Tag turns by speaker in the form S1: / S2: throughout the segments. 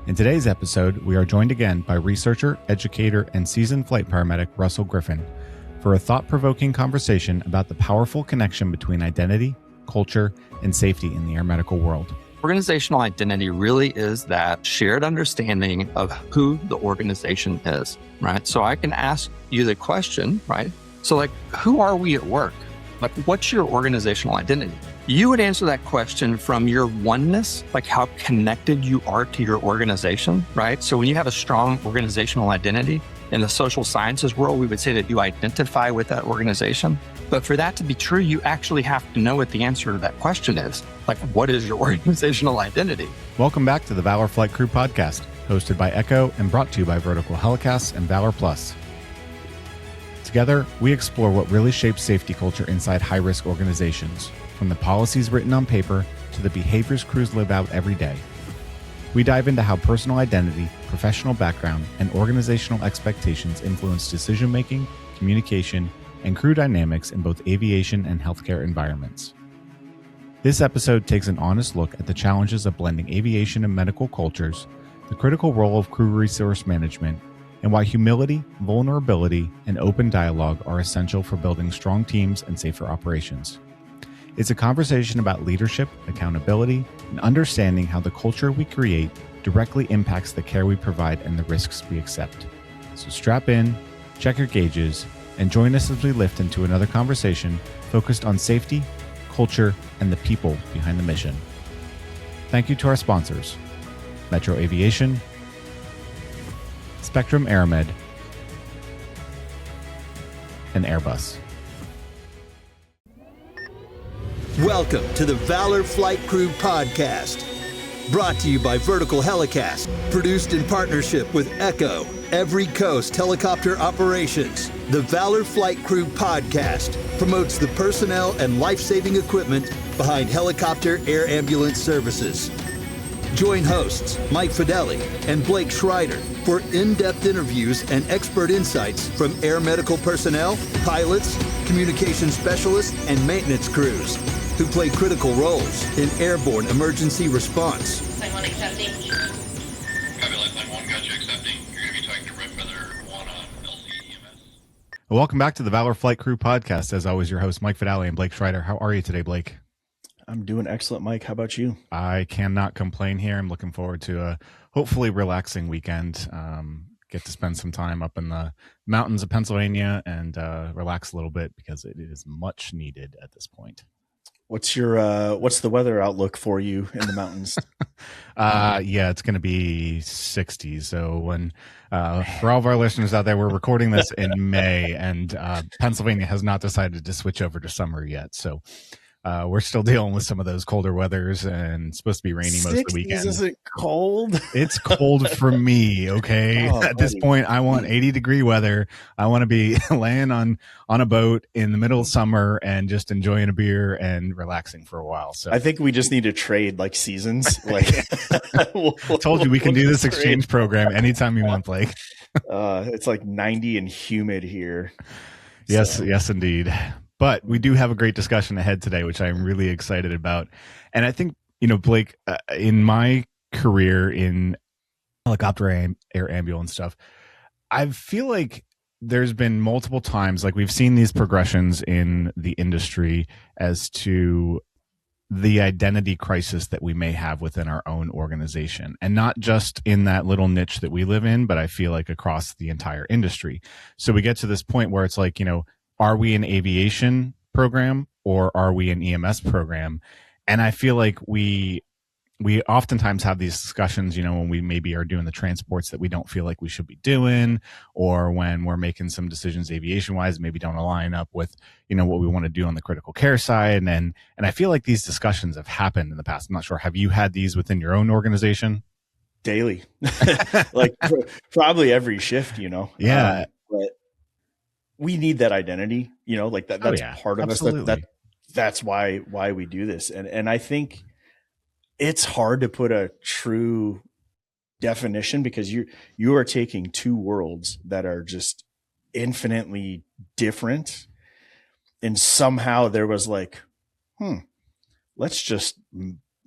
S1: In today's episode, we are joined again by researcher, educator, and seasoned flight paramedic Russell Griffin for a thought-provoking conversation about the powerful connection between identity, culture, and safety in the air medical world.
S2: Organizational identity really is that shared understanding of who the organization is, right? So I can ask you the question, right? So who are we at work? What's your organizational identity? You would answer that question from your oneness, how connected you are to your organization, right? So when you have a strong organizational identity in the social sciences world, we would say that you identify with that organization. But for that to be true, you actually have to know what the answer to that question is. What is your organizational identity?
S1: Welcome back to the Valor Flight Crew podcast, hosted by Echo and brought to you by Vertical Helicasts and Valor Plus. Together, we explore what really shapes safety culture inside high-risk organizations, from the policies written on paper to the behaviors crews live out every day. We dive into how personal identity, professional background, and organizational expectations influence decision-making, communication, and crew dynamics in both aviation and healthcare environments. This episode takes an honest look at the challenges of blending aviation and medical cultures, the critical role of crew resource management, and why humility, vulnerability, and open dialogue are essential for building strong teams and safer operations. It's a conversation about leadership, accountability, and understanding how the culture we create directly impacts the care we provide and the risks we accept. So strap in, check your gauges, and join us as we lift into another conversation focused on safety, culture, and the people behind the mission. Thank you to our sponsors, Metro Aviation, Spectrum Aeromed, and Airbus.
S3: Welcome to the Valor Flight Crew podcast, brought to you by Vertical Helicast, produced in partnership with Echo, Every Coast Helicopter Operations. The Valor Flight Crew podcast promotes the personnel and life-saving equipment behind helicopter air ambulance services. Join hosts Mike Fideli and Blake Schreider for in-depth interviews and expert insights from air medical personnel, pilots, communication specialists, and maintenance crews who play critical roles in airborne emergency response.
S4: Line 1 accepting.
S5: Copy, Line 1, gotcha, accepting. You're going to be talking to Red Feather 1 on LCEMS.
S1: Welcome back to the Valor Flight Crew podcast. As always, your host, Mike Fideli and Blake Schreider. How are you today, Blake?
S6: I'm doing excellent, Mike. How about you?
S1: I cannot complain here. I'm looking forward to a hopefully relaxing weekend. Get to spend some time up in the mountains of Pennsylvania and relax a little bit because it is much needed at this point.
S6: What's the weather outlook for you in the mountains?
S1: Yeah, it's going to be 60. So when for all of our listeners out there, we're recording this in May, and Pennsylvania has not decided to switch over to summer yet. So we're still dealing with some of those colder weathers, and it's supposed to be rainy most of the weekend.
S6: Is it cold?
S1: It's cold for me. Okay. At this point, I want 80-degree weather. I want to be laying on a boat in the middle of summer and just enjoying a beer and relaxing for a while. So
S6: I think we just need to trade seasons.
S1: Told you we can do this exchange program anytime you want, Blake.
S6: It's 90 and humid here.
S1: Yes, yes, indeed. But we do have a great discussion ahead today, which I'm really excited about. And I think, Blake, in my career in helicopter air ambulance stuff, I feel like there's been multiple times, we've seen these progressions in the industry as to the identity crisis that we may have within our own organization, and not just in that little niche that we live in, but I feel like across the entire industry. So we get to this point where it's are we an aviation program or are we an EMS program? And I feel like we oftentimes have these discussions, when we maybe are doing the transports that we don't feel like we should be doing, or when we're making some decisions aviation wise, maybe don't align up with, what we want to do on the critical care side. And I feel like these discussions have happened in the past. I'm not sure. Have you had these within your own organization?
S6: Daily, probably every shift,
S1: Yeah.
S6: But we need that identity, that's part of
S1: absolutely.
S6: us. That's why we do this. And I think it's hard to put a true definition because you are taking two worlds that are just infinitely different. And somehow there was let's just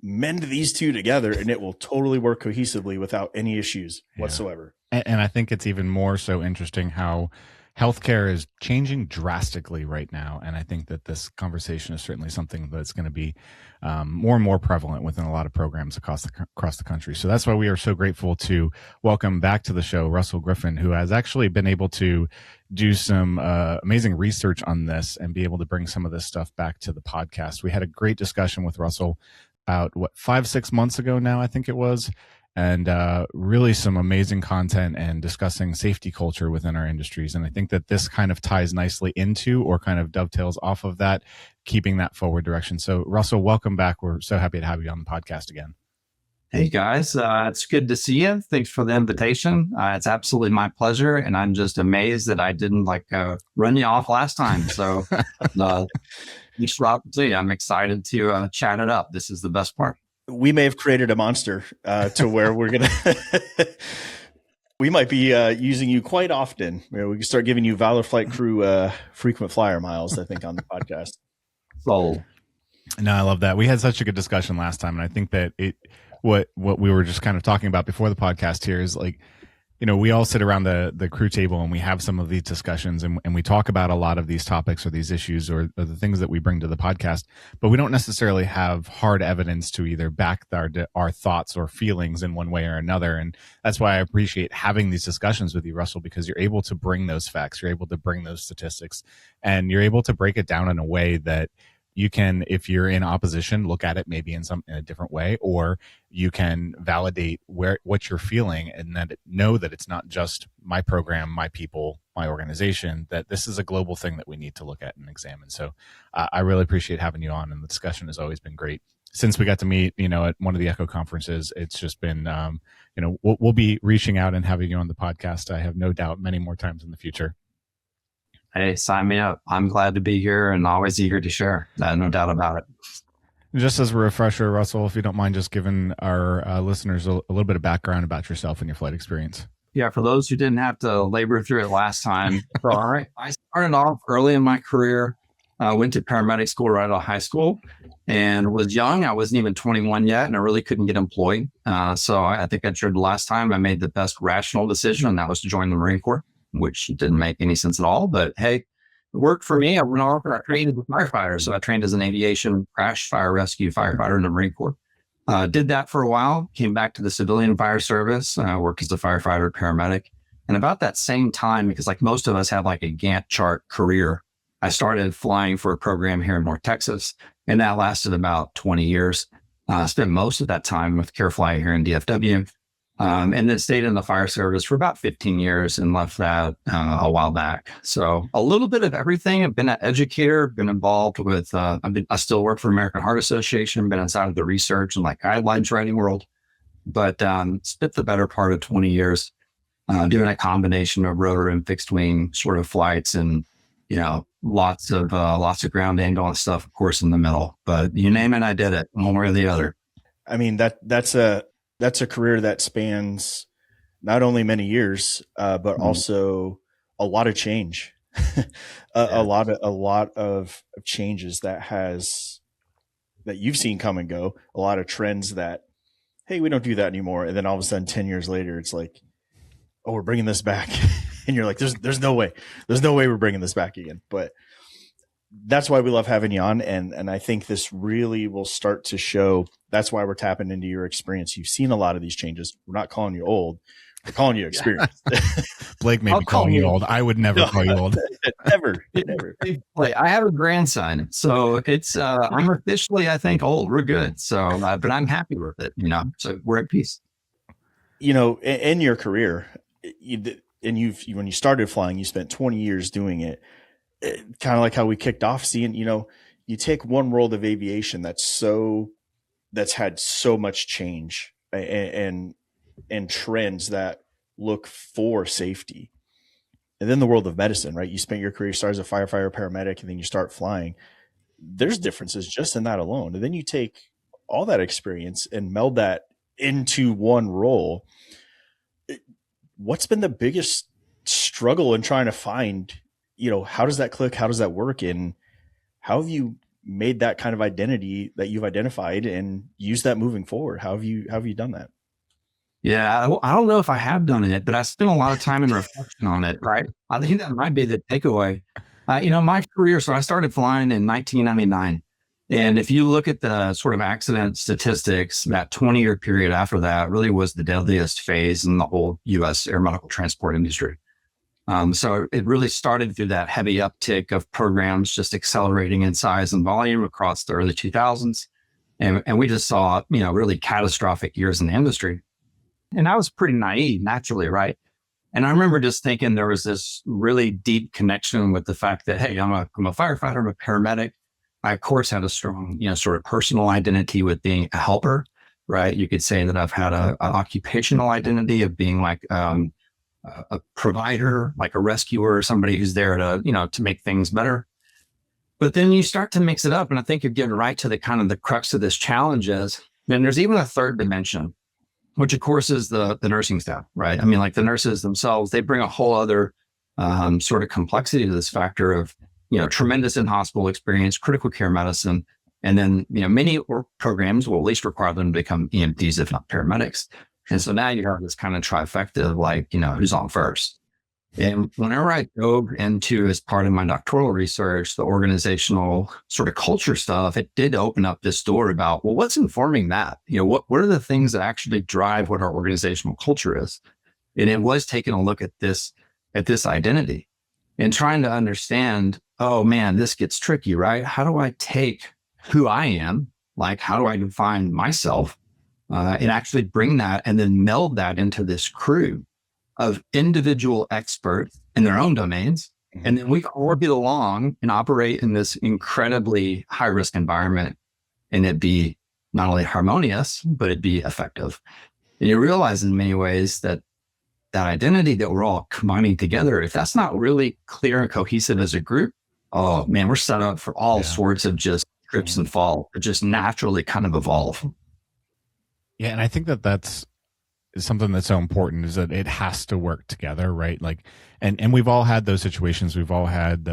S6: mend these two together and it will totally work cohesively without any issues whatsoever.
S1: And I think it's even more so interesting how healthcare is changing drastically right now. And I think that this conversation is certainly something that's going to be more and more prevalent within a lot of programs across the country. So that's why we are so grateful to welcome back to the show Russell Griffin, who has actually been able to do some amazing research on this and be able to bring some of this stuff back to the podcast. We had a great discussion with Russell about 5-6 months ago now, I think it was. And really some amazing content and discussing safety culture within our industries. And I think that this kind of ties nicely into or kind of dovetails off of that, keeping that forward direction. So Russell, welcome back. We're so happy to have you on the podcast again.
S2: Hey guys, it's good to see you. Thanks for the invitation. It's absolutely my pleasure. And I'm just amazed that I didn't run you off last time. So I'm excited to chat it up. This is the best part.
S6: We may have created a monster to where we're going to, we might be using you quite often. We can start giving you Valor Flight Crew frequent flyer miles, I think, on the podcast.
S2: So,
S1: no, I love that. We had such a good discussion last time. And I think that what we were just kind of talking about before the podcast here is we all sit around the crew table and we have some of these discussions and we talk about a lot of these topics or these issues or the things that we bring to the podcast, but we don't necessarily have hard evidence to either back our thoughts or feelings in one way or another. And that's why I appreciate having these discussions with you, Russell, because you're able to bring those facts, you're able to bring those statistics, and you're able to break it down in a way that you can, if you're in opposition, look at it maybe in a different way, or you can validate what you're feeling and then know that it's not just my program, my people, my organization, that this is a global thing that we need to look at and examine. So I really appreciate having you on, and the discussion has always been great. Since we got to meet, at one of the ECHO conferences, it's just been, we'll be reaching out and having you on the podcast. I have no doubt many more times in the future.
S2: Hey, sign me up. I'm glad to be here and always eager to share. No doubt about it.
S1: Just as a refresher, Russell, if you don't mind just giving our listeners a little bit of background about yourself and your flight experience.
S2: Yeah, for those who didn't have to labor through it last time. So, all right, I started off early in my career. I went to paramedic school right out of high school and was young. I wasn't even 21 yet, and I really couldn't get employed. So I think I shared the last time I made the best rational decision, and that was to join the Marine Corps, which didn't make any sense at all. But hey, it worked for me. I went off and I trained as a firefighter. So I trained as an aviation crash fire rescue firefighter in the Marine Corps. Did that for a while, came back to the civilian fire service, worked as a firefighter, paramedic. And about that same time, because like most of us have like a Gantt chart career, I started flying for a program here in North Texas, and that lasted about 20 years. Spent most of that time with CareFly here in DFW. And then stayed in the fire service for about 15 years and left that a while back. So a little bit of everything. I've been an educator, been involved with, I still work for American Heart Association, been inside of the research and guidelines writing world, but spent the better part of 20 years doing a combination of rotor and fixed wing sort of flights and, lots of ground angle and stuff, of course, in the middle, but you name it, I did it one way or the other.
S6: I mean, that's a career that spans not only many years, but also a lot of change, a lot of changes that you've seen come and go, a lot of trends that, hey, we don't do that anymore. And then all of a sudden 10 years later, it's like, oh, we're bringing this back. And you're like, there's no way we're bringing this back again. But that's why we love having you on. And I think this really will start to show. That's why we're tapping into your experience. You've seen a lot of these changes. We're not calling you old. We're calling you experienced.
S1: Blake may be calling you old. I would never call you old.
S6: Never.
S2: I have a grandson, so it's I'm officially, I think, old. We're good. So, but I'm happy with it. So we're at peace.
S6: In your career, when you started flying, you spent 20 years doing it. Kind of like how we kicked off, seeing, you take one world of aviation that's had so much change and trends that look for safety. And then the world of medicine, right? You spent your career, start as a firefighter, paramedic, and then you start flying. There's differences just in that alone. And then you take all that experience and meld that into one role. What's been the biggest struggle in trying to find, how does that click? How does that work? And how have you made that kind of identity that you've identified and use that moving forward? How have you done that?
S2: Yeah, I don't know if I have done it, but I spent a lot of time in reflection on it, right? I think that might be the takeaway. My career, so I started flying in 1999. And if you look at the sort of accident statistics, that 20-year period after that really was the deadliest phase in the whole U.S. air medical transport industry. So it really started through that heavy uptick of programs just accelerating in size and volume across the early 2000s. And we just saw, really catastrophic years in the industry. And I was pretty naive naturally, right? And I remember just thinking there was this really deep connection with the fact that, hey, I'm a firefighter, I'm a paramedic. I, of course, had a strong, sort of personal identity with being a helper, right? You could say that I've had an occupational identity of being like a provider, like a rescuer, somebody who's there to, to make things better. But then you start to mix it up. And I think you're getting right to the kind of the crux of this challenge is, then there's even a third dimension, which of course is the nursing staff, right? I mean, like the nurses themselves, they bring a whole other sort of complexity to this factor of, tremendous in-hospital experience, critical care medicine. And then, many programs will at least require them to become EMTs, if not paramedics. And so now you have this kind of trifecta of like, who's on first. And whenever I dove into, as part of my doctoral research, the organizational sort of culture stuff, it did open up this door about, well, what's informing that? What are the things that actually drive what our organizational culture is? And it was taking a look at this identity and trying to understand, oh man, this gets tricky, right? How do I take who I am? Like, how do I define myself and actually bring that and then meld that into this crew of individual experts in their own domains. And then we all get along and operate in this incredibly high risk environment, and it be not only harmonious, but it be effective. And you realize in many ways that identity that we're all combining together, if that's not really clear and cohesive as a group, oh man, we're set up for all sorts of just trips and fall that just naturally kind of evolve.
S1: Yeah. And I think that's something that's so important, is that it has to work together, right? Like, and we've all had those situations. We've all had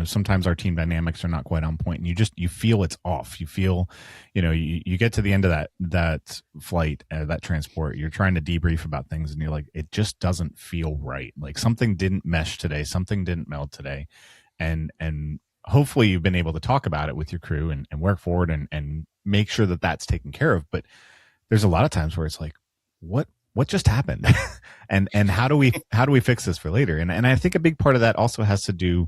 S1: sometimes our team dynamics are not quite on point, and you feel it's off. You feel, you get to the end of that flight, that transport, you're trying to debrief about things, and you're like, it just doesn't feel right. Like something didn't mesh today. Something didn't meld today. And hopefully you've been able to talk about it with your crew and work forward and make sure that that's taken care of. But there's a lot of times where it's like, what just happened? and how do we fix this for later? And I think a big part of that also has to do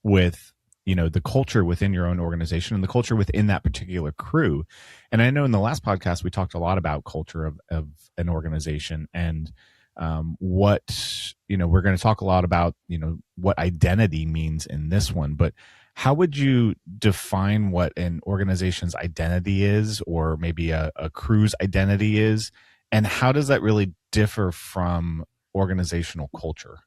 S1: with, the culture within your own organization and the culture within that particular crew. And I know in the last podcast, we talked a lot about culture of an organization and what, we're going to talk a lot about, what identity means in this one, but how would you define what an organization's identity is, or maybe a crew's identity is? And how does that really differ from organizational culture?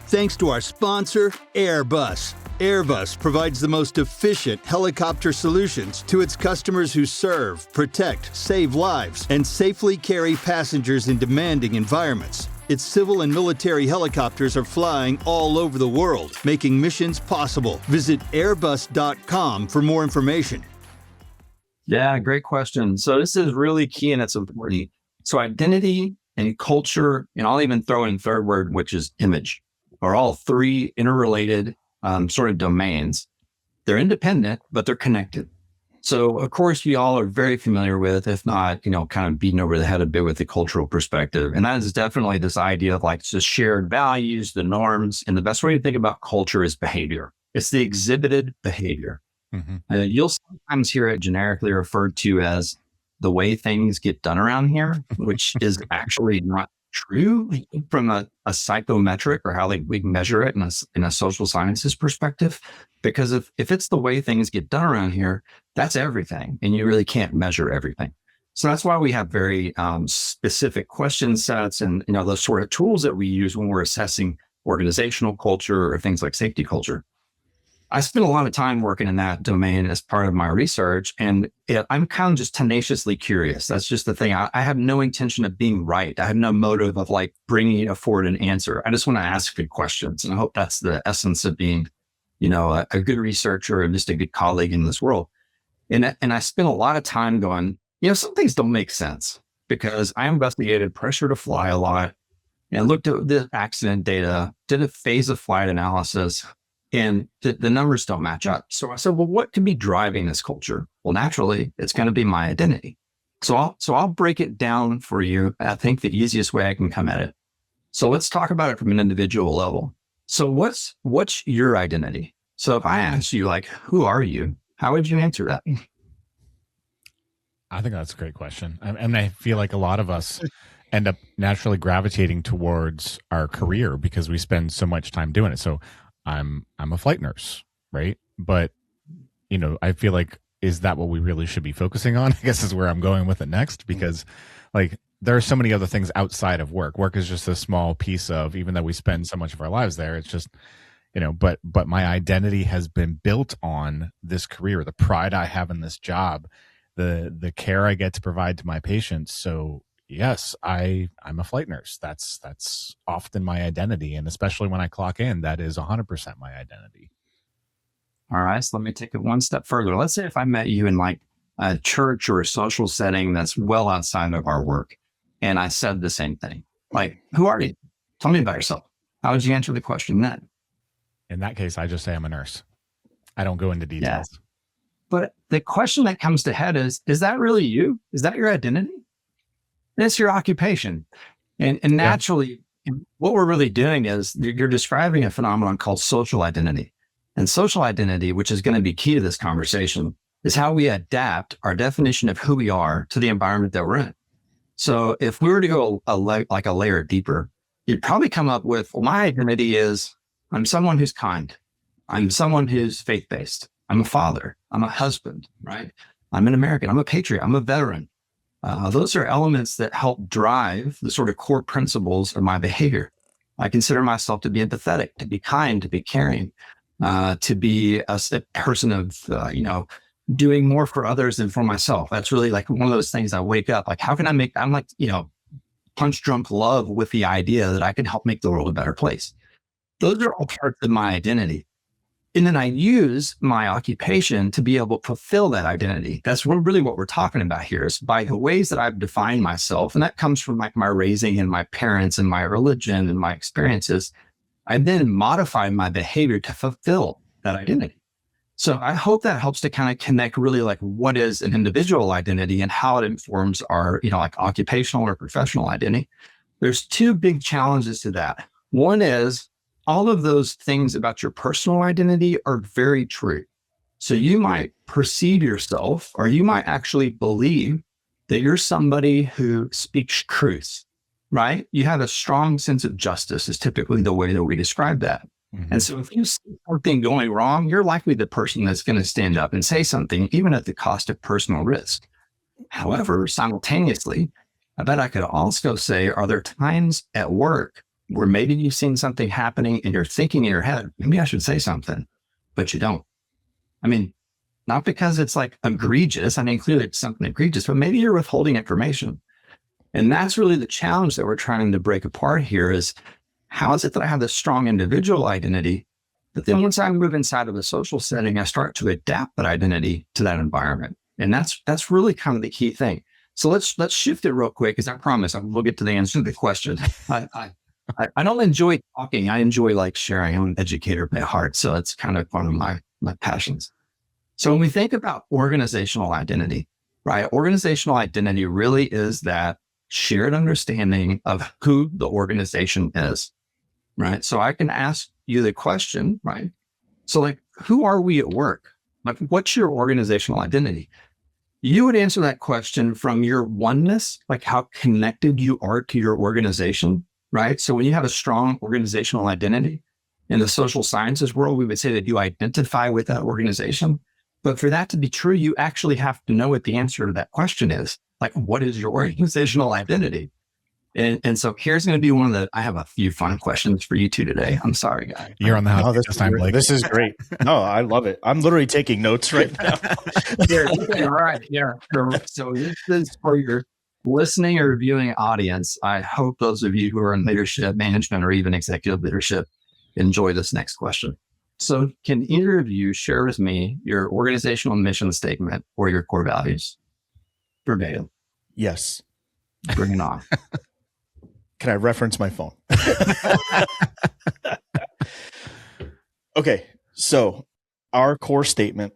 S3: Thanks to our sponsor, Airbus. Airbus provides the most efficient helicopter solutions to its customers who serve, protect, save lives, and safely carry passengers in demanding environments. Its civil and military helicopters are flying all over the world, making missions possible. Visit airbus.com for more information.
S2: Yeah, great question. So this is really key and it's important. So identity and culture, and I'll even throw in a third word, which is image, are all three interrelated sort of domains. They're independent, but they're connected. So of course, we all are very familiar with, if not, kind of beaten over the head a bit with the cultural perspective. And that is definitely this idea of like just shared values, the norms. And the best way to think about culture is behavior. It's the exhibited behavior. Mm-hmm. You'll sometimes hear it generically referred to as the way things get done around here, which is actually not true from a psychometric or how we measure it in a social sciences perspective. Because if it's the way things get done around here, that's everything. And you really can't measure everything. So that's why we have very specific question sets and those sort of tools that we use when we're assessing organizational culture or things like safety culture. I spent a lot of time working in that domain as part of my research, and I'm kind of just tenaciously curious. That's just the thing. I have no intention of being right. I have no motive of like bringing forward an answer. I just want to ask good questions. And I hope that's the essence of being a good researcher and just a good colleague in this world. And I spent a lot of time going, some things don't make sense, because I investigated pressure to fly a lot and looked at the accident data, did a phase of flight analysis, and the numbers don't match up. So I said, well, what could be driving this culture? Well, naturally, it's going to be my identity. So I'll break it down for you. I think the easiest way I can come at it. So let's talk about it from an individual level. So what's your identity? So if I ask you, like, who are you? How would you answer that?
S1: I think that's a great question. I feel like a lot of us end up naturally gravitating towards our career because we spend so much time doing it. So I'm a flight nurse, right? But, I feel like, is that what we really should be focusing on? I guess is where I'm going with it next, because like there are so many other things outside of work. Work is just a small piece of, even though we spend so much of our lives there, it's just, but my identity has been built on this career, the pride I have in this job, the care I get to provide to my patients. So yes, I'm a flight nurse. That's often my identity. And especially when I clock in, that is 100% my identity.
S2: All right. So let me take it one step further. Let's say if I met you in like a church or a social setting that's well outside of our work, and I said the same thing, like, who are you? Tell me about yourself. How would you answer the question then?
S1: In that case, I just say I'm a nurse. I don't go into details.
S2: Yeah. But the question that comes to head is that really you? Is that your identity? It's your occupation. And naturally, what we're really doing is you're describing a phenomenon called social identity. And social identity, which is going to be key to this conversation, is how we adapt our definition of who we are to the environment that we're in. So if we were to go a layer deeper, you'd probably come up with, well, my identity is I'm someone who's kind. I'm someone who's faith-based. I'm a father. I'm a husband, right? I'm an American. I'm a patriot. I'm a veteran. Those are elements that help drive the sort of core principles of my behavior. I consider myself to be empathetic, to be kind, to be caring, to be a person of, doing more for others than for myself. That's really like one of those things I wake up, like, how can I'm like, punch drunk love with the idea that I can help make the world a better place. Those are all parts of my identity. And then I use my occupation to be able to fulfill that identity. That's really what we're talking about here, is by the ways that I've defined myself. And that comes from like my raising and my parents and my religion and my experiences. I then modify my behavior to fulfill that identity. So I hope that helps to kind of connect really like what is an individual identity and how it informs our, like occupational or professional identity. There's two big challenges to that. One is all of those things about your personal identity are very true. So you might perceive yourself, or you might actually believe that you're somebody who speaks truth, right? You have a strong sense of justice is typically the way that we describe that. Mm-hmm. And so if you see something going wrong, you're likely the person that's going to stand up and say something, even at the cost of personal risk. However, simultaneously, I bet I could also say, are there times at work where maybe you've seen something happening and you're thinking in your head, maybe I should say something, but you don't? I mean, not because it's like egregious. I mean, clearly it's something egregious, but maybe you're withholding information. And that's really the challenge that we're trying to break apart here, is how is it that I have this strong individual identity, but then once I move inside of a social setting, I start to adapt that identity to that environment. And that's really kind of the key thing. So let's shift it real quick, because I promise we'll get to the answer to the question. I don't enjoy talking. I enjoy like sharing. I'm an educator by heart. So it's kind of one of my passions. So when we think about organizational identity, right? Organizational identity really is that shared understanding of who the organization is, right? So I can ask you the question, right? So like, who are we at work? Like, what's your organizational identity? You would answer that question from your oneness, like how connected you are to your organization, right? So when you have a strong organizational identity in the social sciences world, we would say that you identify with that organization. But for that to be true, you actually have to know what the answer to that question is. Like, what is your organizational identity? And so here's going to be I have a few fun questions for you two today. I'm sorry, guys.
S1: You're on the hot
S6: this time, Blake. This is great. No, I love it. I'm literally taking notes right now.
S2: All right. Yeah. So this is for your listening or viewing audience. I hope those of you who are in leadership, management, or even executive leadership enjoy this next question. So can either of you share with me your organizational mission statement or your core values? Verbatim.
S6: Yes.
S2: Bring it on.
S6: Can I reference my phone? Okay. So our core statement,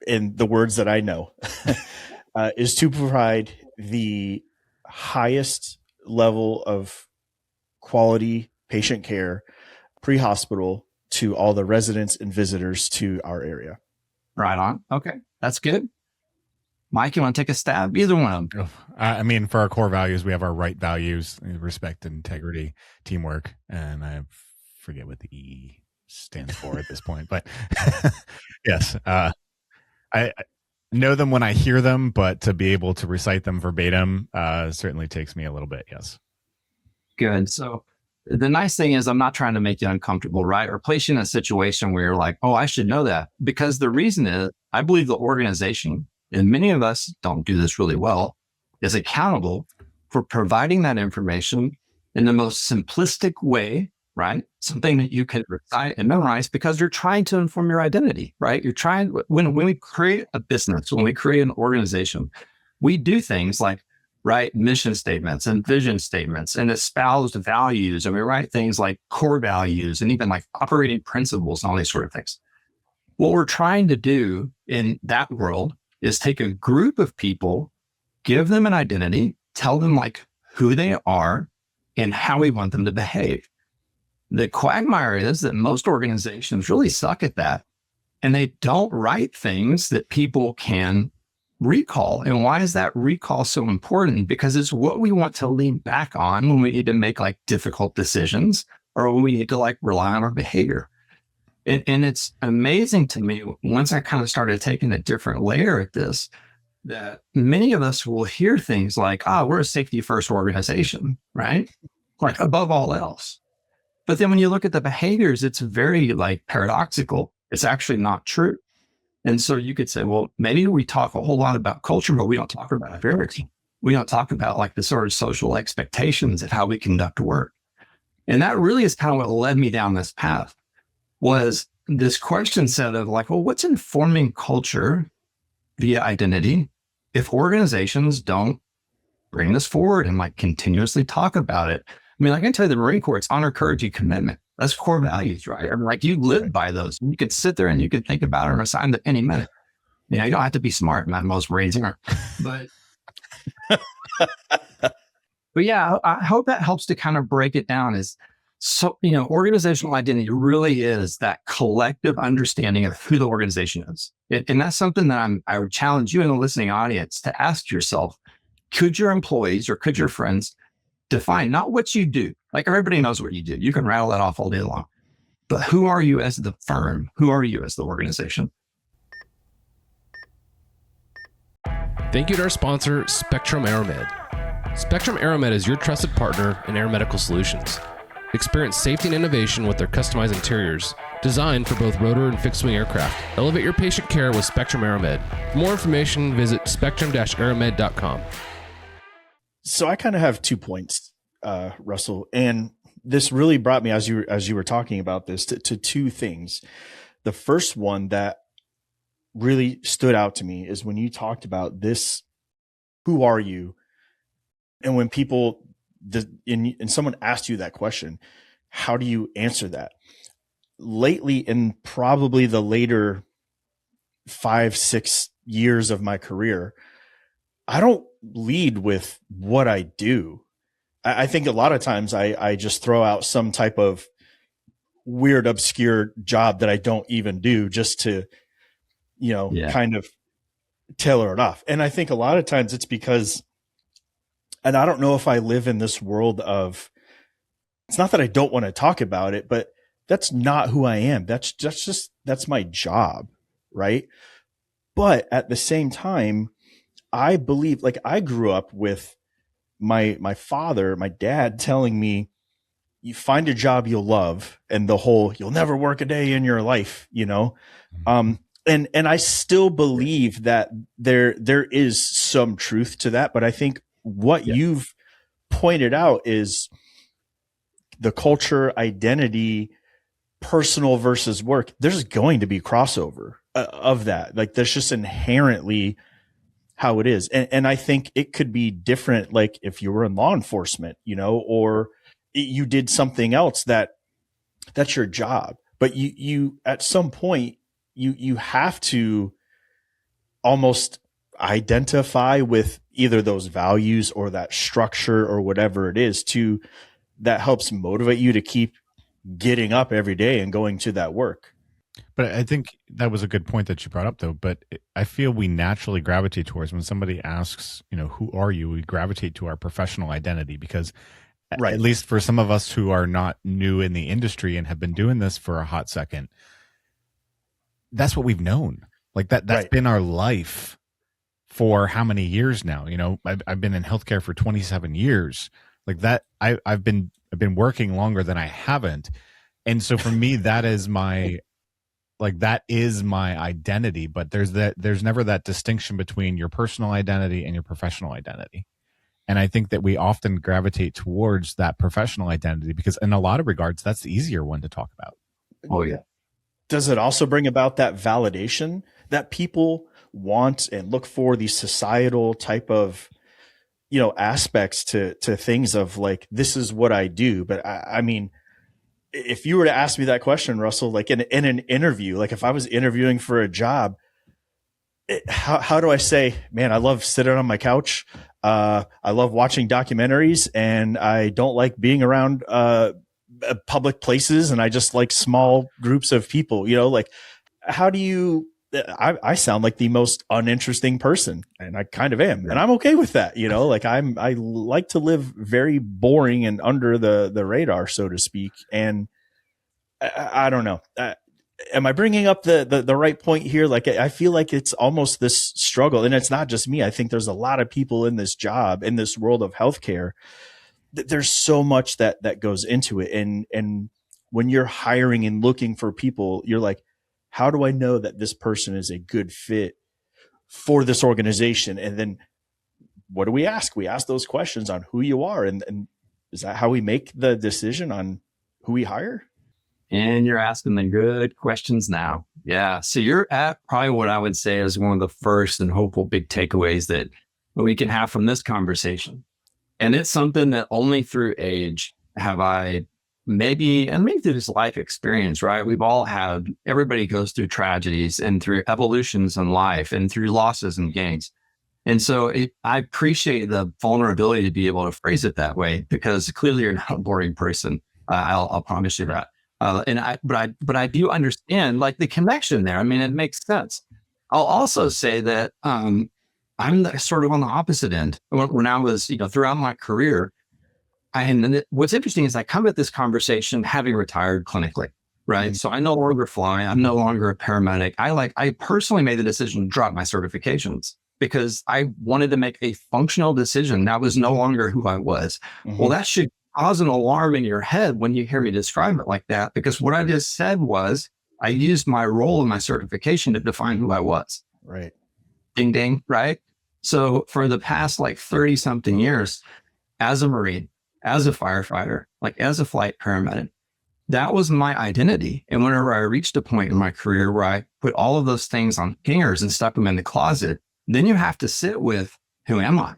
S6: in the words that I know, is to provide the highest level of quality patient care pre-hospital to all the residents and visitors to our area.
S2: Right on. Okay. That's good. Mike, you want to take a stab? Either one of them.
S1: I mean, for our core values, we have our right values: respect, integrity, teamwork, and I forget what the E stands for at this point, but yes, I know them when I hear them, but to be able to recite them verbatim certainly takes me a little bit. Yes.
S2: Good. So the nice thing is I'm not trying to make you uncomfortable, right? Or place you in a situation where you're like, oh, I should know that. Because the reason is I believe the organization, and many of us don't do this really well, is accountable for providing that information in the most simplistic way, right? Something that you can recite and memorize because you're trying to inform your identity, right? You're trying, when we create a business, when we create an organization, we do things like write mission statements and vision statements and espoused values. And we write things like core values and even like operating principles and all these sort of things. What we're trying to do in that world is take a group of people, give them an identity, tell them like who they are and how we want them to behave. The quagmire is that most organizations really suck at that. And they don't write things that people can recall. And why is that recall so important? Because it's what we want to lean back on when we need to make like difficult decisions or when we need to like rely on our behavior. And it's amazing to me once I kind of started taking a different layer at this, that many of us will hear things like, we're a safety first organization, right? Like above all else. But then when you look at the behaviors, it's very like paradoxical. It's actually not true. And so you could say, well, maybe we talk a whole lot about culture, but we don't talk about verity. We don't talk about like the sort of social expectations of how we conduct work. And that really is kind of what led me down this path, was this question set of like, well, what's informing culture via identity if organizations don't bring this forward and like continuously talk about it? I mean, I can tell you the Marine Corps, it's honor, courage, and commitment. That's core values, right? I mean, like you live by those. You could sit there and you could think about it or assign them any minute. You know, you don't have to be smart, not most Marines are, but but yeah, I hope that helps to kind of break it down. Is so, you know, organizational identity really is that collective understanding of who the organization is. And that's something that I would challenge you in the listening audience to ask yourself, could your employees or could your friends define not what you do? Like everybody knows what you do. You can rattle that off all day long. But who are you as the firm? Who are you as the organization?
S4: Thank you to our sponsor, Spectrum AeroMed. Spectrum AeroMed is your trusted partner in aeromedical solutions. Experience safety and innovation with their customized interiors, designed for both rotor and fixed-wing aircraft. Elevate your patient care with Spectrum AeroMed. For more information, visit spectrum-aeromed.com.
S6: So I kind of have 2 points, Russell, and this really brought me, as you were talking about this, to two things. The first one that really stood out to me is when you talked about this, who are you? And when people, and someone asked you that question, how do you answer that? Lately, in probably the later 5-6 years of my career, I don't lead with what I do. I think a lot of times I just throw out some type of weird, obscure job that I don't even do just to, kind of tailor it off. And I think a lot of times it's because, and I don't know if I live in this world of, it's not that I don't want to talk about it, but that's not who I am. That's my job. Right. But at the same time, I believe, like, I grew up with my father, my dad telling me, you find a job you'll love, and the whole, you'll never work a day in your life, and I still believe that there is some truth to that. But I think what you've pointed out is the culture, identity, personal versus work, there's going to be crossover of that. Like there's just inherently how it is. And I think it could be different. Like if you were in law enforcement, you know, or you did something else that's your job, but you at some point you have to almost identify with either those values or that structure or whatever it is that helps motivate you to keep getting up every day and going to that work.
S1: But I think that was a good point that you brought up, though. But I feel we naturally gravitate towards when somebody asks, you know, who are you? We gravitate to our professional identity because,
S6: right,
S1: at least for some of us who are not new in the industry and have been doing this for a hot second, that's what we've known. Like that's
S6: right.
S1: been our life for how many years now? You know, I've been in healthcare for 27 years. Like that, I've been working longer than I haven't, and so for me, that is my identity. But there's never that distinction between your personal identity and your professional identity, and I think that we often gravitate towards that professional identity because, in a lot of regards, that's the easier one to talk about.
S2: Oh yeah.
S6: Does it also bring about that validation that people want and look for, these societal type of, you know, aspects to things of like, this is what I do. But I mean, if you were to ask me that question, Russell, like in an interview, like if I was interviewing for a job, how do I say, man, I love sitting on my couch. I love watching documentaries and I don't like being around, public places. And I just like small groups of people, you know, like how do you, I sound like the most uninteresting person, and I kind of am, and I'm okay with that. You know, like I like to live very boring and under the radar, so to speak. And I don't know. Am I bringing up the right point here? Like, I feel like it's almost this struggle, and it's not just me. I think there's a lot of people in this job, in this world of healthcare. There's so much that goes into it. And when you're hiring and looking for people, you're like, how do I know that this person is a good fit for this organization? And then what do we ask? We ask those questions on who you are. And is that how we make the decision on who we hire?
S2: And you're asking the good questions now. Yeah. So you're at probably what I would say is one of the first and hopeful big takeaways that we can have from this conversation. And it's something that only through age have I maybe through this life experience, right? We've all had, everybody goes through tragedies and through evolutions in life and through losses and gains. And so I appreciate the vulnerability to be able to phrase it that way, because clearly you're not a boring person. I'll promise you that. But I do understand like the connection there. I mean, it makes sense. I'll also say that I'm sort of on the opposite end. When I was, throughout my career, what's interesting is I come at this conversation having retired clinically, right? Mm-hmm. So I no longer fly. I'm no longer a paramedic. I personally made the decision to drop my certifications because I wanted to make a functional decision. That was no longer who I was. Mm-hmm. Well, that should cause an alarm in your head when you hear me describe it like that, because what I just said was I used my role in my certification to define who I was.
S6: Right.
S2: Ding, ding, right? So for the past 30 something years, as a Marine, as a firefighter, as a flight paramedic, that was my identity. And whenever I reached a point in my career where I put all of those things on hangers and stuck them in the closet, then you have to sit with, who am I?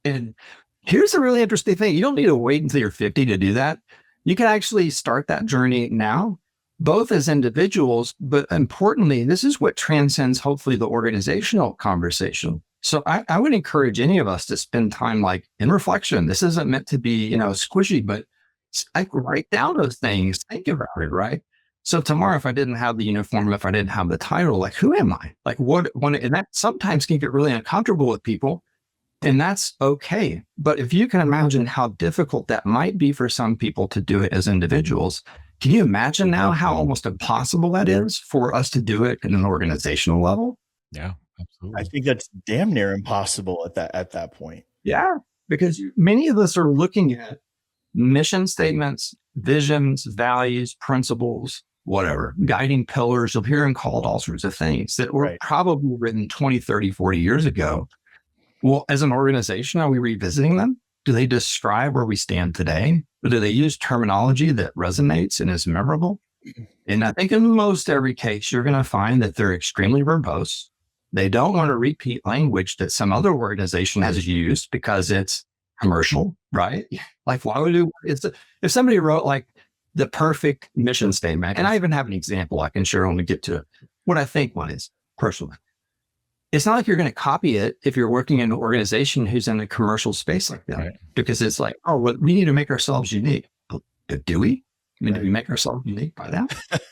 S2: And here's a really interesting thing. You don't need to wait until you're 50 to do that. You can actually start that journey now, both as individuals, but importantly, this is what transcends hopefully the organizational conversation. So I would encourage any of us to spend time in reflection. This isn't meant to be, squishy, but write down those things, think about it, right? So tomorrow, if I didn't have the uniform, if I didn't have the title, who am I? And that sometimes can get really uncomfortable with people, and that's okay. But if you can imagine how difficult that might be for some people to do it as individuals, can you imagine now how almost impossible that is for us to do it in an organizational level?
S1: Yeah. Absolutely.
S6: I think that's damn near impossible at that point.
S2: Yeah, because many of us are looking at mission statements, visions, values, principles, whatever, guiding pillars. You'll hear them called all sorts of things that were probably written 20, 30, 40 years ago. Well, as an organization, are we revisiting them? Do they describe where we stand today? Or do they use terminology that resonates and is memorable? And I think in most every case, you're going to find that they're extremely verbose. They don't want to repeat language that some other organization has used because it's commercial, right? Like, why would if somebody wrote like the perfect mission statement, and I even have an example I can share when we get to it, what I think one is personally. It's not like you're going to copy it if you're working in an organization who's in a commercial space like that,
S1: Right.
S2: because it's like, oh, well, we need to make ourselves unique. Do we? I mean, do we make ourselves unique by that?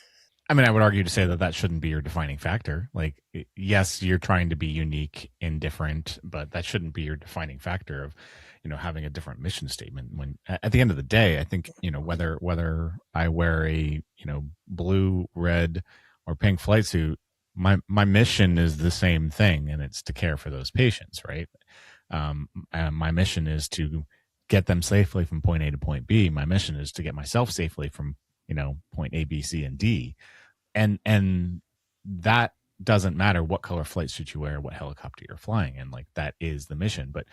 S1: I mean, I would argue to say that shouldn't be your defining factor. Like, yes, you're trying to be unique and different, but that shouldn't be your defining factor of, having a different mission statement. When at the end of the day, I think, whether I wear a, blue, red, or pink flight suit, my mission is the same thing, and it's to care for those patients, right? And my mission is to get them safely from point A to point B. My mission is to get myself safely from, point A, B, C, and D. And that doesn't matter what color flight suit you wear, what helicopter you're flying in. Like, that is the mission. But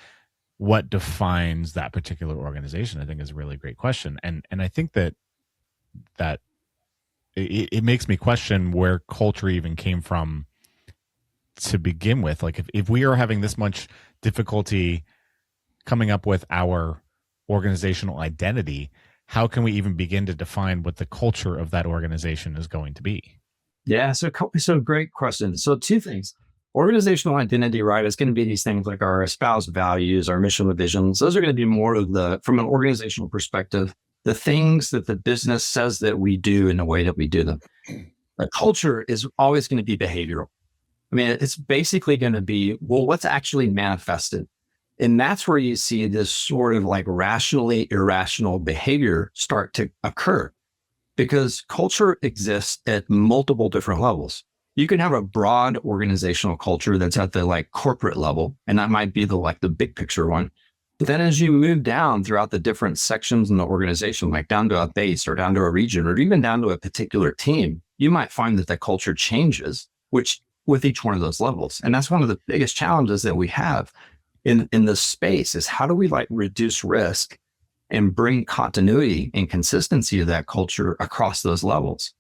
S1: what defines that particular organization, I think, is a really great question. And I think that it makes me question where culture even came from to begin with. Like, if we are having this much difficulty coming up with our organizational identity, how can we even begin to define what the culture of that organization is going to be?
S2: Yeah, so great question. So two things. Organizational identity, right, is going to be these things like our espoused values, our mission and visions. Those are going to be more of from an organizational perspective, the things that the business says that we do in the way that we do them. The culture is always going to be behavioral. I mean, it's basically going to be, well, what's actually manifested? And that's where you see this sort of like rationally irrational behavior start to occur, because culture exists at multiple different levels. You can have a broad organizational culture that's at the like corporate level, and that might be the big picture one. But then as you move down throughout the different sections in the organization, like down to a base or down to a region or even down to a particular team, you might find that the culture changes, which with each one of those levels. And that's one of the biggest challenges that we have in this space is how do we reduce risk and bring continuity and consistency to that culture across those levels.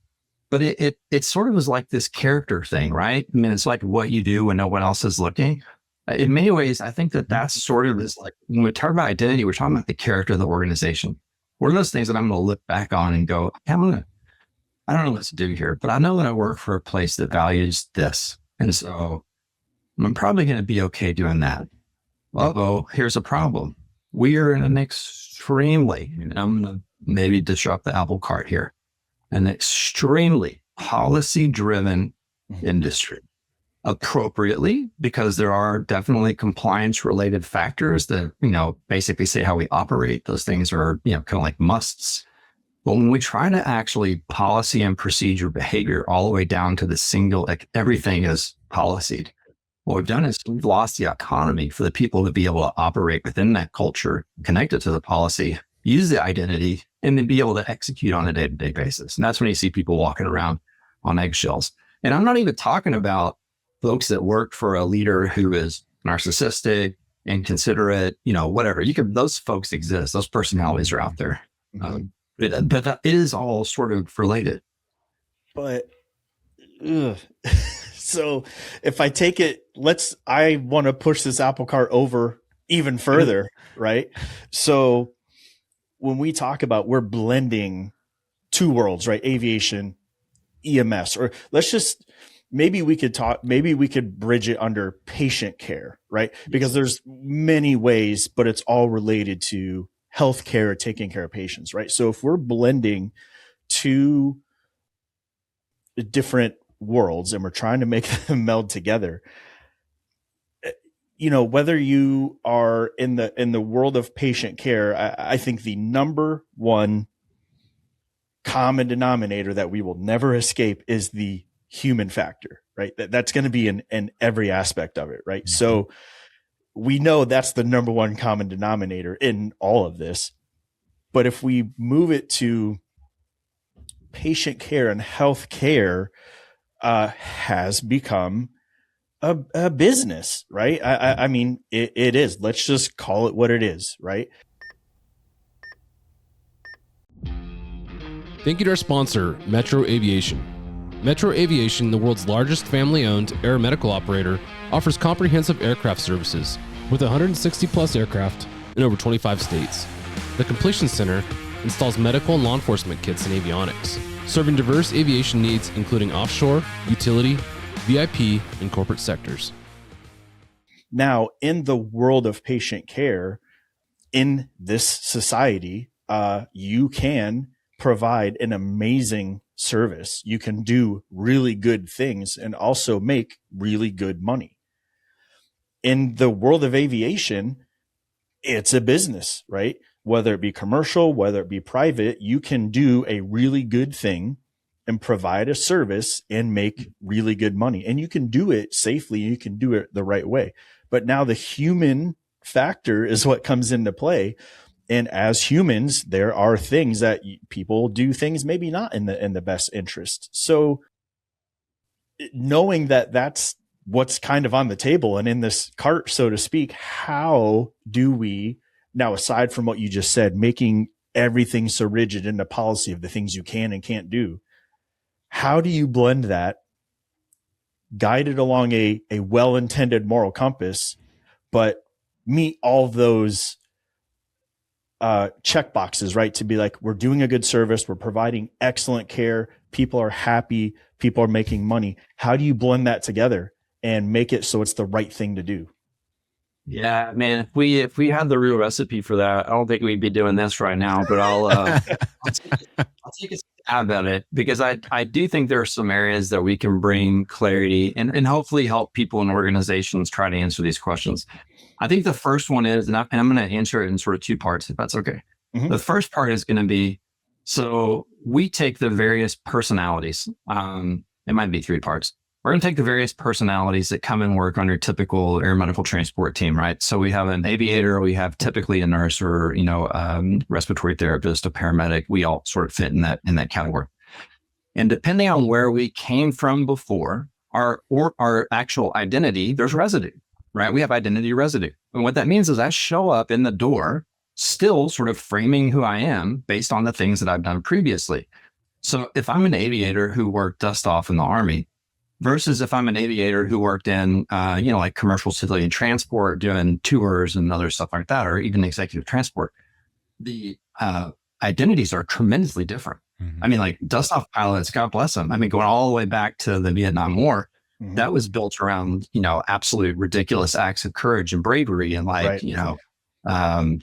S2: But it sort of is like this character thing, right? I mean, it's like what you do when no one else is looking. In many ways, I think that's sort of is like, when we talk about identity, we're talking about the character of the organization. One of those things that I'm going to look back on and go, I don't know what to do here, but I know that I work for a place that values this. And so I'm probably going to be okay doing that. Although here's a problem. We are in an extremely, and I'm going to maybe disrupt the apple cart here, an extremely policy-driven industry. Appropriately, because there are definitely compliance-related factors that, basically say how we operate. Those things are, kind of like musts. But when we try to actually policy and procedure behavior all the way down to the single, like everything is policied, what we've done is we've lost the autonomy for the people to be able to operate within that culture, connected to the policy, use the identity, and then be able to execute on a day-to-day basis. And that's when you see people walking around on eggshells. And I'm not even talking about folks that work for a leader who is narcissistic, inconsiderate, whatever. Those folks exist. Those personalities are out there. But that is all sort of related.
S6: But so if I take it, I want to push this apple cart over even further, right? So when we talk about, we're blending two worlds, right? Aviation, EMS, or maybe we could bridge it under patient care, right? Because there's many ways, but it's all related to healthcare, taking care of patients, right? So if we're blending two different worlds and we're trying to make them meld together, whether you are in the world of patient care, I think the number one common denominator that we will never escape is the human factor, right? That's going to be in every aspect of it, right? Mm-hmm. So we know that's the number one common denominator in all of this. But if we move it to patient care and health care, has become a business, right? I mean, it is. Let's just call it what it is, right?
S4: Thank you to our sponsor, Metro Aviation. Metro Aviation, the world's largest family-owned aeromedical operator, offers comprehensive aircraft services with 160 plus aircraft in over 25 states. The Completion Center installs medical and law enforcement kits and avionics, serving diverse aviation needs including offshore, utility, VIP, and corporate sectors.
S6: Now, in the world of patient care, in this society, you can provide an amazing service. You can do really good things and also make really good money. In the world of aviation, it's a business, right? Whether it be commercial, whether it be private, you can do a really good thing and provide a service and make really good money. And you can do it safely. You can do it the right way. But now the human factor is what comes into play. And as humans, there are things that people do things maybe not in the best interest. So knowing that that's what's kind of on the table and in this cart, so to speak, how do we now, aside from what you just said, making everything so rigid in the policy of the things you can and can't do, how do you blend that, guided along a well-intended moral compass, but meet all those check boxes, right? To be like, we're doing a good service, we're providing excellent care, people are happy, people are making money. How do you blend that together and make it so it's the right thing to do?
S7: Yeah, man, if we had the real recipe for that, I don't think we'd be doing this right now, but I'll take a stab at it, because I do think there are some areas that we can bring clarity and hopefully help people and organizations try to answer these questions. I think the first one is, and I'm going to answer it in sort of two parts, if that's okay. Mm-hmm. The first part is going to be, so we take the various personalities, it might be three parts. We're going to take the various personalities that come and work on your typical air medical transport team, right? So we have an aviator, we have typically a nurse or, respiratory therapist, a paramedic. We all sort of fit in that category. And depending on where we came from before, our actual identity, there's residue, right? We have identity residue. And what that means is I show up in the door still sort of framing who I am based on the things that I've done previously. So if I'm an aviator who worked dust off in the Army, versus if I'm an aviator who worked in, like commercial civilian transport, doing tours and other stuff like that, or even executive transport, the identities are tremendously different. Mm-hmm. I mean, like dust off pilots, God bless them. I mean, going all the way back to the Vietnam War, mm-hmm. that was built around, absolute ridiculous acts of courage and bravery. And like, right.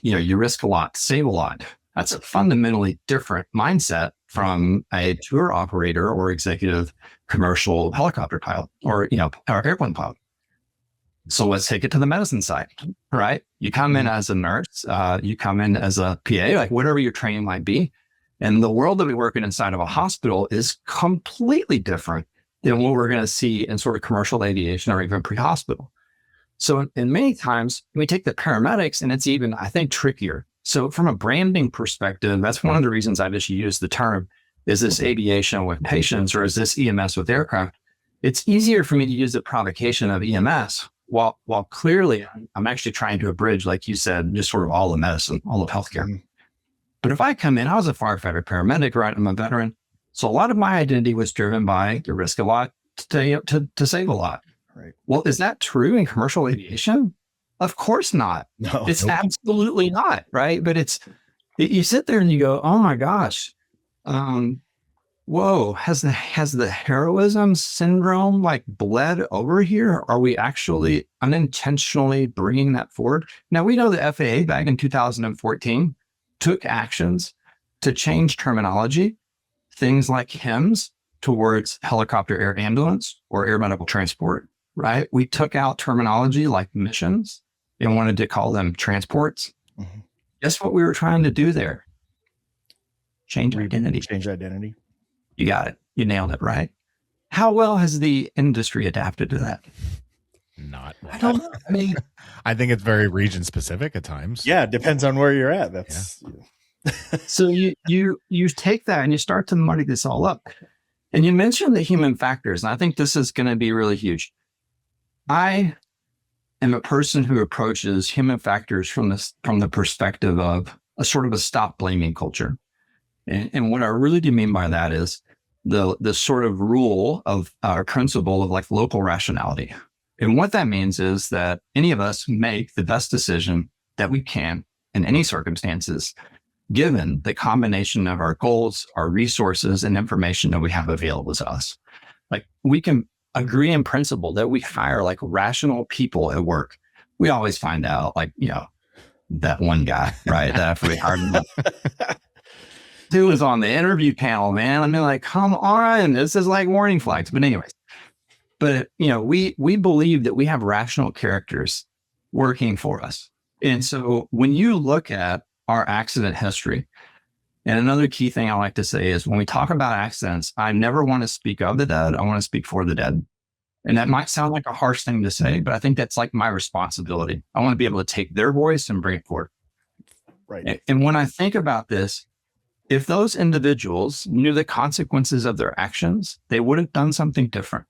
S7: You risk a lot, save a lot. That's a fundamentally different mindset from a tour operator or executive commercial helicopter pilot or airplane pilot. So let's take it to the medicine side, right? You come in as a nurse, you come in as a PA, like whatever your training might be. And the world that we work in inside of a hospital is completely different than what we're going to see in sort of commercial aviation or even pre-hospital. So in many times we take the paramedics and it's even, I think, trickier. So from a branding perspective, that's one of the reasons I just use the term, is this aviation with patients or is this EMS with aircraft? It's easier for me to use the provocation of EMS while clearly I'm actually trying to abridge, like you said, just sort of all of medicine, all of healthcare. Mm-hmm. But if I come in, I was a firefighter paramedic, right? I'm a veteran. So a lot of my identity was driven by the risk a lot to save a lot. Right. Well, is that true in commercial aviation? Of course not. No, it's absolutely not, right? But you sit there and you go, oh my gosh, whoa, has the heroism syndrome like bled over here? Are we actually unintentionally bringing that forward? Now we know the FAA back in 2014 took actions to change terminology, things like HIMSS towards helicopter air ambulance or air medical transport, right? We took out terminology like missions and wanted to call them transports. Mm-hmm. Guess what we were trying to do there? Change identity.
S6: Change identity.
S7: You got it. You nailed it, right? How well has the industry adapted to that?
S1: Not.
S7: I don't know. I mean,
S1: I think it's very region specific at times.
S6: Yeah, it depends on where you're at. That's
S7: So you take that and you start to muddy this all up. And you mentioned the human factors, and I think this is going to be really huge. I am a person who approaches human factors from the perspective of a sort of a stop blaming culture.
S2: And what I really do mean by that is the sort of rule of our principle of like local rationality. And what that means is that any of us make the best decision that we can in any circumstances, given the combination of our goals, our resources, and information that we have available to us. Like we can agree in principle that we hire like rational people at work. We always find out like, that one guy, right? That after we hired him, who was on the interview panel, man. I mean, like, come on, this is like warning flags. But anyways, we believe that we have rational characters working for us. And so when you look at our accident history, and another key thing I like to say is when we talk about accidents, I never want to speak of the dead. I want to speak for the dead. And that might sound like a harsh thing to say, but I think that's like my responsibility. I want to be able to take their voice and bring it forward.
S6: Right.
S2: And when I think about this, if those individuals knew the consequences of their actions, they would have done something different.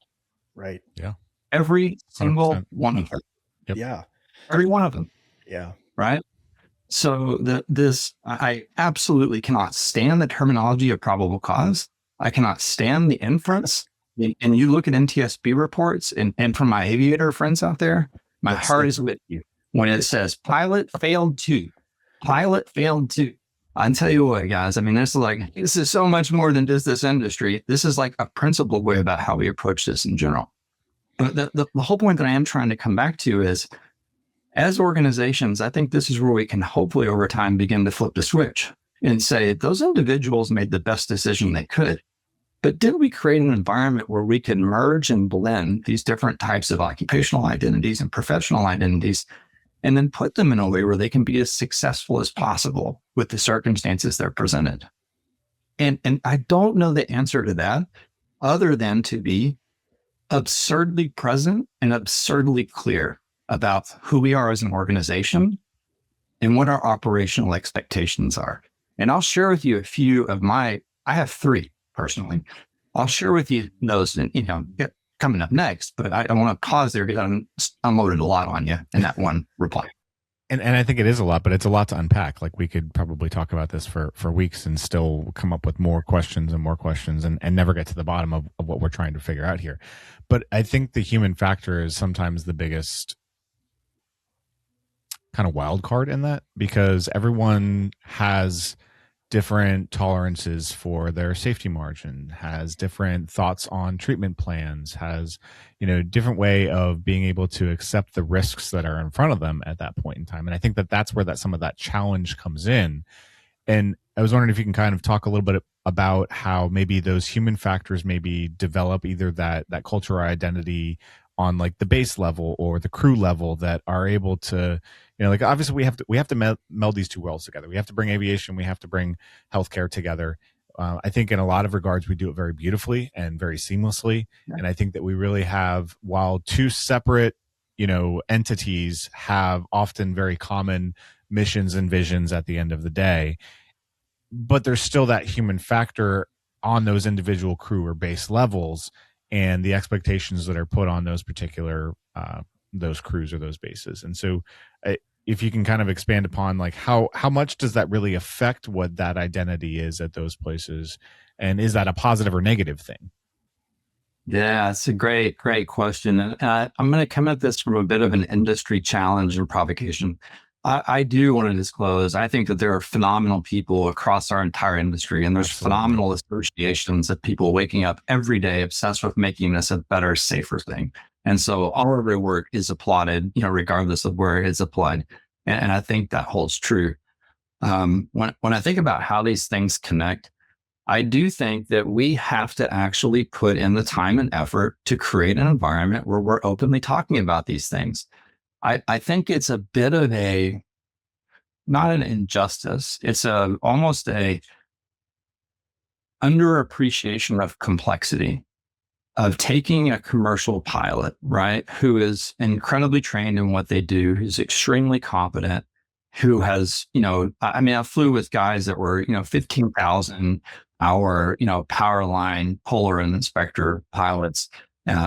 S6: Right.
S1: Yeah.
S2: Every single
S1: 100%.
S2: one of them.
S1: Yep.
S6: Yeah.
S2: Every one of them.
S6: Yeah.
S2: Right. So I absolutely cannot stand the terminology of probable cause. I cannot stand the inference. And you look at NTSB reports and from my aviator friends out there, my heart is with you. When it says pilot failed to. I tell you what, guys, I mean, this is so much more than just this industry. This is like a principled way about how we approach this in general. But the whole point that I am trying to come back to is, as organizations, I think this is where we can hopefully over time begin to flip the switch and say those individuals made the best decision they could. But did we create an environment where we could merge and blend these different types of occupational identities and professional identities and then put them in a way where they can be as successful as possible with the circumstances they're presented? And I don't know the answer to that other than to be absurdly present and absurdly clear about who we are as an organization and what our operational expectations are. And I'll share with you a few of I have 3 personally. I'll share with you those, coming up next, but I want to pause there because I unloaded a lot on you in that one reply.
S1: And I think it is a lot, but it's a lot to unpack. Like we could probably talk about this for weeks and still come up with more questions and never get to the bottom of what we're trying to figure out here. But I think the human factor is sometimes the biggest kind of wild card in that, because everyone has different tolerances for their safety margin, has different thoughts on treatment plans, has, different way of being able to accept the risks that are in front of them at that point in time. And I think that that's where some of that challenge comes in. And I was wondering if you can kind of talk a little bit about how maybe those human factors maybe develop either that culture or identity on like the base level or the crew level that are able to, obviously we have to meld these two worlds together. We have to bring aviation, we have to bring healthcare together. I think in a lot of regards, we do it very beautifully and very seamlessly. Yeah. And I think that we really have, while two separate, entities have often very common missions and visions at the end of the day, but there's still that human factor on those individual crew or base levels and the expectations that are put on those particular, those crews or those bases. And so if you can kind of expand upon like how much does that really affect what that identity is at those places? And is that a positive or negative thing?
S2: Yeah, it's a great question. And I'm going to come at this from a bit of an industry challenge and provocation. I do want to disclose, I think that there are phenomenal people across our entire industry, and there's phenomenal associations of people waking up every day obsessed with making this a better, safer thing. And so all of their work is applauded, regardless of where it's applied. And I think that holds true. When I think about how these things connect, I do think that we have to actually put in the time and effort to create an environment where we're openly talking about these things. I think it's a bit of not an injustice. It's almost a underappreciation of complexity of taking a commercial pilot, right, who is incredibly trained in what they do, who's extremely competent, who has, I flew with guys that were, 15,000 hour, power line puller and inspector pilots.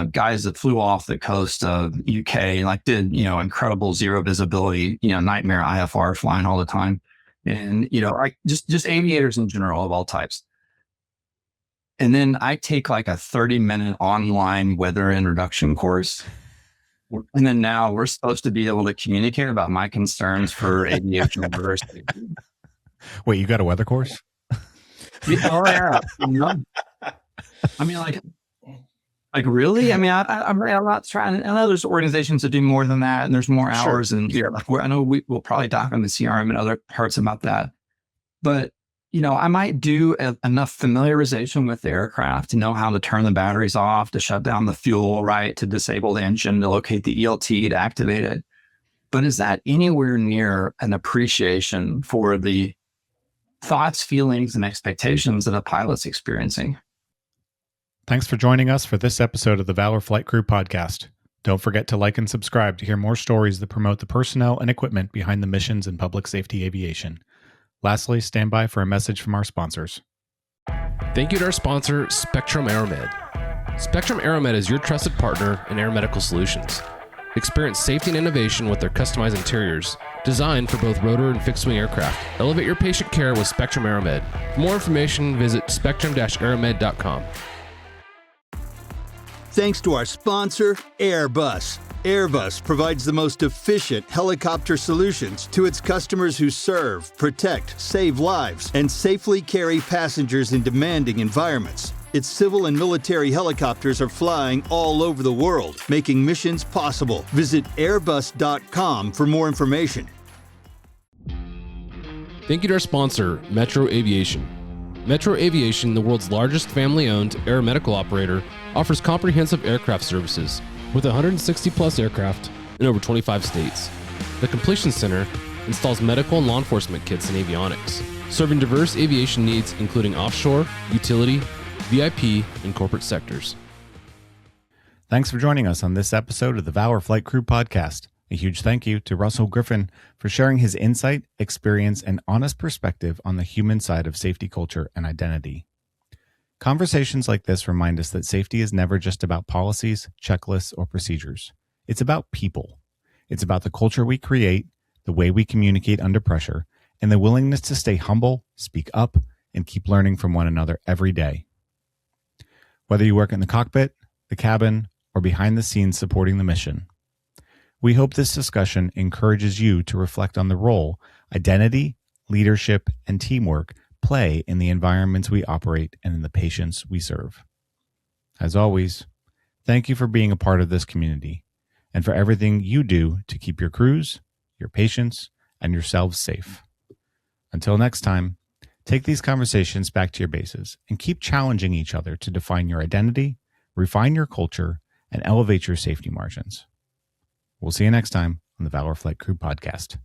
S2: Guys that flew off the coast of UK, like did, incredible zero visibility, nightmare IFR flying all the time. and, like just aviators in general of all types. And then I take like a 30-minute online weather introduction course. And then now we're supposed to be able to communicate about my concerns for aviation diversity.
S1: Wait, you got a weather course?
S2: Yeah. I mean, like really? I mean, I'm not trying. I know there's organizations that do more than that, and there's more hours.
S6: Sure.
S2: And I know we'll probably talk on the CRM and other parts about that. But I might do enough familiarization with the aircraft to know how to turn the batteries off, to shut down the fuel, right, to disable the engine, to locate the ELT, to activate it. But is that anywhere near an appreciation for the thoughts, feelings, and expectations that a pilot's experiencing?
S1: Thanks for joining us for this episode of the Valor Flight Crew podcast. Don't forget to like and subscribe to hear more stories that promote the personnel and equipment behind the missions in public safety aviation. Lastly, stand by for a message from our sponsors.
S4: Thank you to our sponsor, Spectrum AeroMed. Spectrum AeroMed is your trusted partner in air medical solutions. Experience safety and innovation with their customized interiors, designed for both rotor and fixed-wing aircraft. Elevate your patient care with Spectrum AeroMed. For more information, visit spectrum-aeromed.com.
S3: Thanks to our sponsor, Airbus. Airbus provides the most efficient helicopter solutions to its customers who serve, protect, save lives, and safely carry passengers in demanding environments. Its civil and military helicopters are flying all over the world, making missions possible. Visit airbus.com for more information.
S4: Thank you to our sponsor, Metro Aviation. Metro Aviation, the world's largest family-owned aeromedical operator, offers comprehensive aircraft services with 160-plus aircraft in over 25 states. The Completion Center installs medical and law enforcement kits and avionics, serving diverse aviation needs including offshore, utility, VIP, and corporate sectors.
S1: Thanks for joining us on this episode of the Valor Flight Crew podcast. A huge thank you to Russell Griffin for sharing his insight, experience, and honest perspective on the human side of safety culture and identity. Conversations like this remind us that safety is never just about policies, checklists, or procedures. It's about people. It's about the culture we create, the way we communicate under pressure, and the willingness to stay humble, speak up, and keep learning from one another every day. Whether you work in the cockpit, the cabin, or behind the scenes supporting the mission, we hope this discussion encourages you to reflect on the role identity, leadership, and teamwork play in the environments we operate and in the patients we serve. As always, thank you for being a part of this community and for everything you do to keep your crews, your patients, and yourselves safe. Until next time, take these conversations back to your bases and keep challenging each other to define your identity, refine your culture, and elevate your safety margins. We'll see you next time on the Valor Flight Crew podcast.